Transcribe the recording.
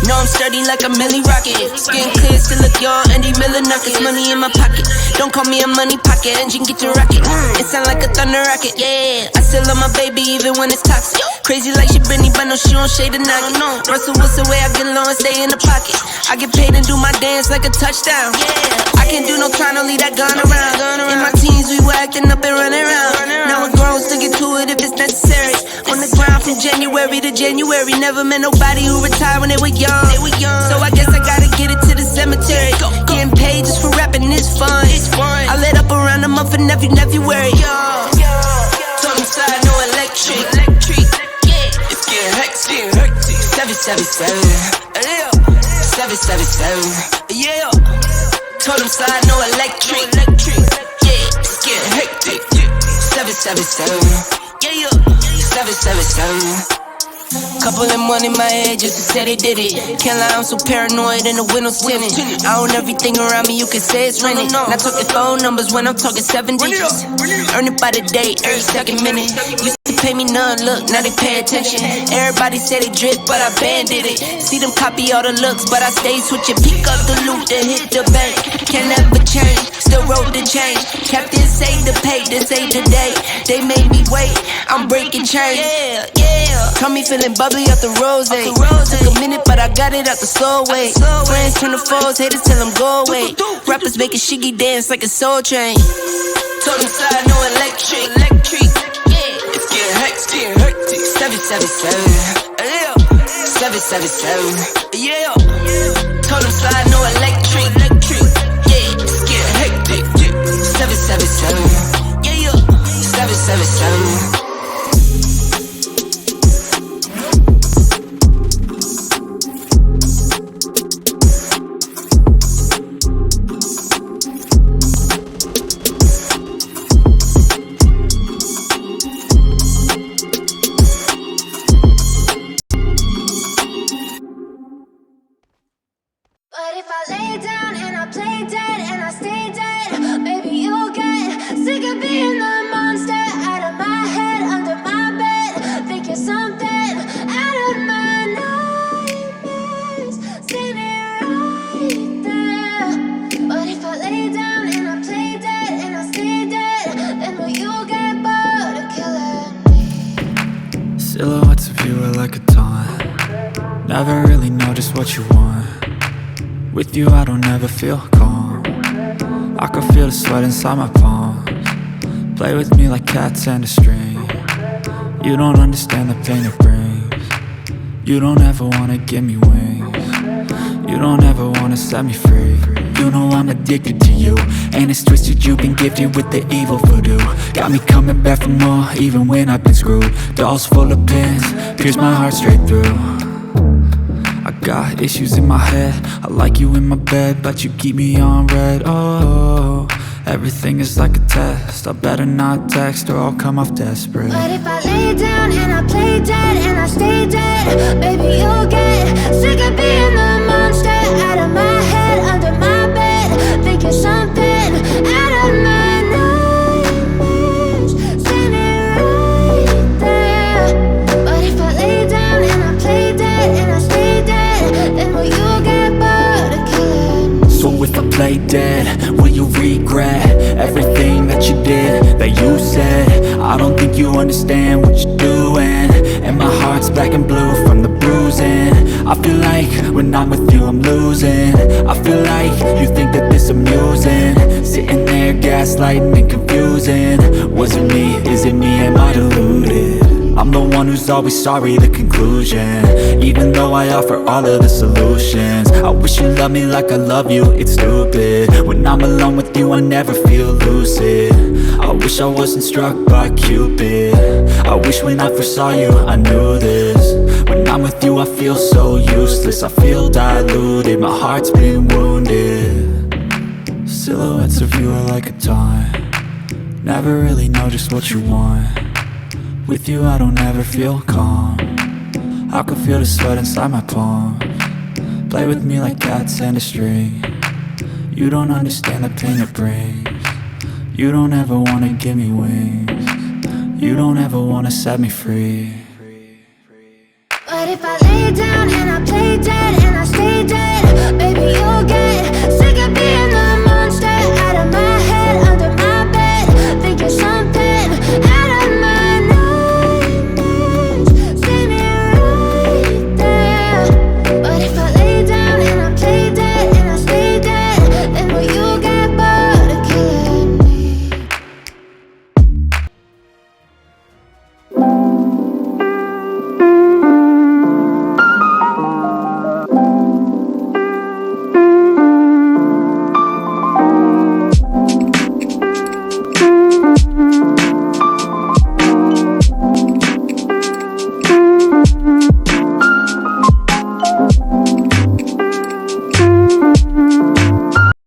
No, I'm sturdy like a Millie Rocket. Skin clear, still look young, Andy Miller knockers. Money in my pocket. Don't call me a money pocket. Engine, get your rocket. It sound like a thunder rocket. Yeah, I still love my baby even when it's toxic. Crazy like she Britney, but no, she don't shade a knock. Russell Wilson way I get low and stay in the pocket. I get paid and do my dance like a touchdown. I can't do no trying to leave that gun around. In my teens, we were acting up and running around. Now we're grown, still get to it if it's necessary. On the ground from January to January. Never met nobody who retired when they were young. So I guess I gotta get it to the cemetery. Getting paid just for rapping is fun. I lit up around a month in every February. Told him slide, no electric. It's getting hectic. 777. 777. Yeah. Told him slide, no electric. Yeah. It's getting hectic. 777. Yeah. 777. Couple of money in my head just to say they did it. Can't lie, I'm so paranoid and the windows tinted. I own everything around me, you can say it's rented. Not talking phone numbers when I'm talking 7 digits. Earn it by the day, every second minute. Used to pay me none, look, now they pay attention. Everybody say they drip, but I banded it. See them copy all the looks, but I stay switching. Pick up the loot, then hit the bank. Can never change, still wrote the change. Captain say the pay, this ain't the day. They made me wait, I'm breaking chains. Yeah. Call me feeling bubbly off the rose. Took a minute, but I got it out the slow way. Friends turn to foes, haters tell them go away. Rappers making shiggy dance like a soul train. Told them slide, no electric. Yeah, it's getting hectic. 777. 777. Yeah. Told them slide, no electric. Yeah, it's getting hectic. 777. Yeah. 777. Silhouettes of you are like a taunt. Never really know just what you want. With you I don't ever feel calm. I can feel the sweat inside my palms. Play with me like cats and a string. You don't understand the pain it brings. You don't ever wanna give me wings. You don't ever wanna set me free. You know I'm addicted to you, and it's twisted, you've been gifted with the evil voodoo. Got me coming back for more, even when I've been screwed. Dolls full of pins, pierce my heart straight through. I got issues in my head, I like you in my bed, but you keep me on red. Oh, everything is like a test, I better not text or I'll come off desperate. But if I lay down and I play dead and I stay dead, baby you'll get sick of being the monster out of my head, under my bed, thinking something out of my nightmares, standing right there. But if I lay down and I play dead and I stay dead, then will you get bored of killing? So if I play dead, will you regret everything that you did, that you said? I don't think you understand what you're doing, and my heart's black and blue from the bruising. I feel like when I'm with you I'm losing. I feel like you think that this amusing, sitting there gaslighting and confusing. Was it me? Is it me? Am I deluded? I'm the one who's always sorry, the conclusion. Even though I offer all of the solutions, I wish you loved me like I love you, it's stupid. When I'm alone with you I never feel lucid. I wish I wasn't struck by Cupid. I wish when I first saw you I knew this. When I'm with you I feel so useless, I feel diluted, my heart's been wounded. Silhouettes of you are like a taunt. Never really know just what you want. With you I don't ever feel calm. I can feel the sweat inside my palms. Play with me like cats and a string. You don't understand the pain it brings. You don't ever wanna give me wings. You don't ever wanna set me free. But if I lay down and I play dead